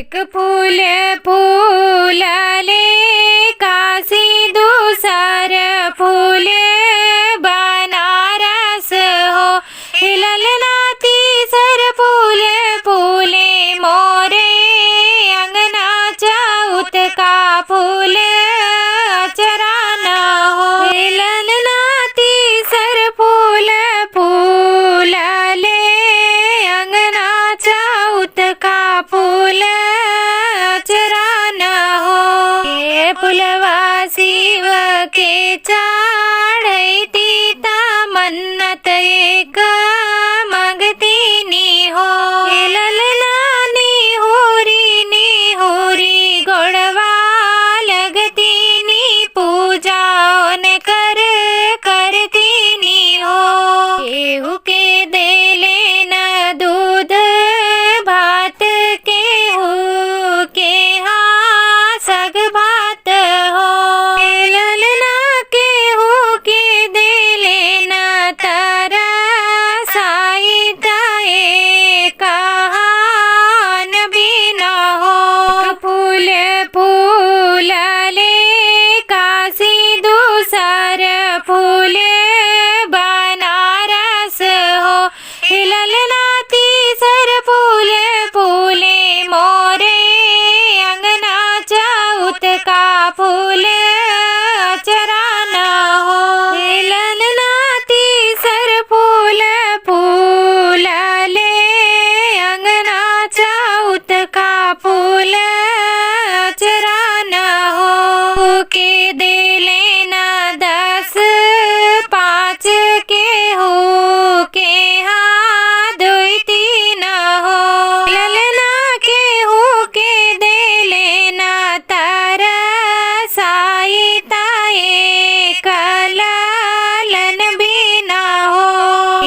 एक फूल फूलले काशी दूसर फूल बनारस हो। ललना तीसर फूल फूले मोरे अंगना चौथ का फूल अचराना हो। ललना तीसर फूल फूलले अंगना चौथ का फूल अचराना हो। ये फुलवा शिव के चढ़ैती ता मन्नत एक मंगतीनी हो। ललना निहुरी गोड़वा लगतीनी पूजा कर करतीनी हो। केहू के देले न दूध भात केहू के हाँ सग भात हो। ललना केहू के देले न तरसाई ताए कहान बिना हो। फूल फूलले काशी दूसर फूल बनारस हो। ललना तीसर फूल फूले मोरे अंगना चौथ का फूल अचराना हो। ललना तीसर फूल फूलले अंगना चौथ का फूल अचराना हो। के देले न 10 5 के हो के हाँ 2 3 हो। ललना के हो के देले न तरसाई ताए कलालन बिना हो।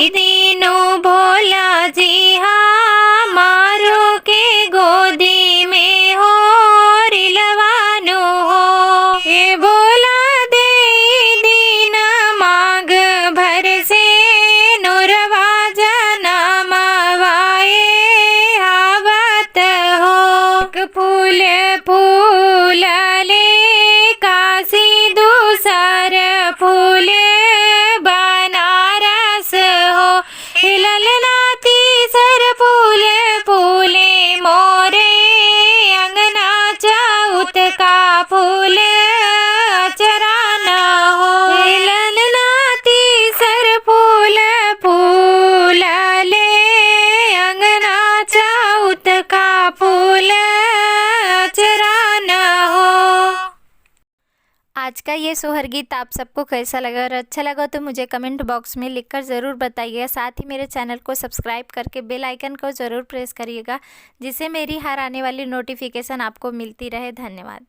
तीनों भोला जी हाँ मारो के गोदी में हो रिलवानो हो। ये बोला दे दीन मांग भर से नुरवा जनम वाए आवत हो। एक फूल फूलले काशी दूसर फूल बनारस हो। ललना तीसर फूल फूले मोरे अंगना चौथ का फूल अचराना हो। ललना तीसर फूल फूलले अंगना चौथ का फूल अचराना हो। आज का ये सोहर गीत आप सबको कैसा लगा और अच्छा लगा तो मुझे कमेंट बॉक्स में लिखकर ज़रूर बताइएगा। साथ ही मेरे चैनल को सब्सक्राइब करके बेल आइकन को ज़रूर प्रेस करिएगा जिससे मेरी हर आने वाली नोटिफिकेशन आपको मिलती रहे। धन्यवाद।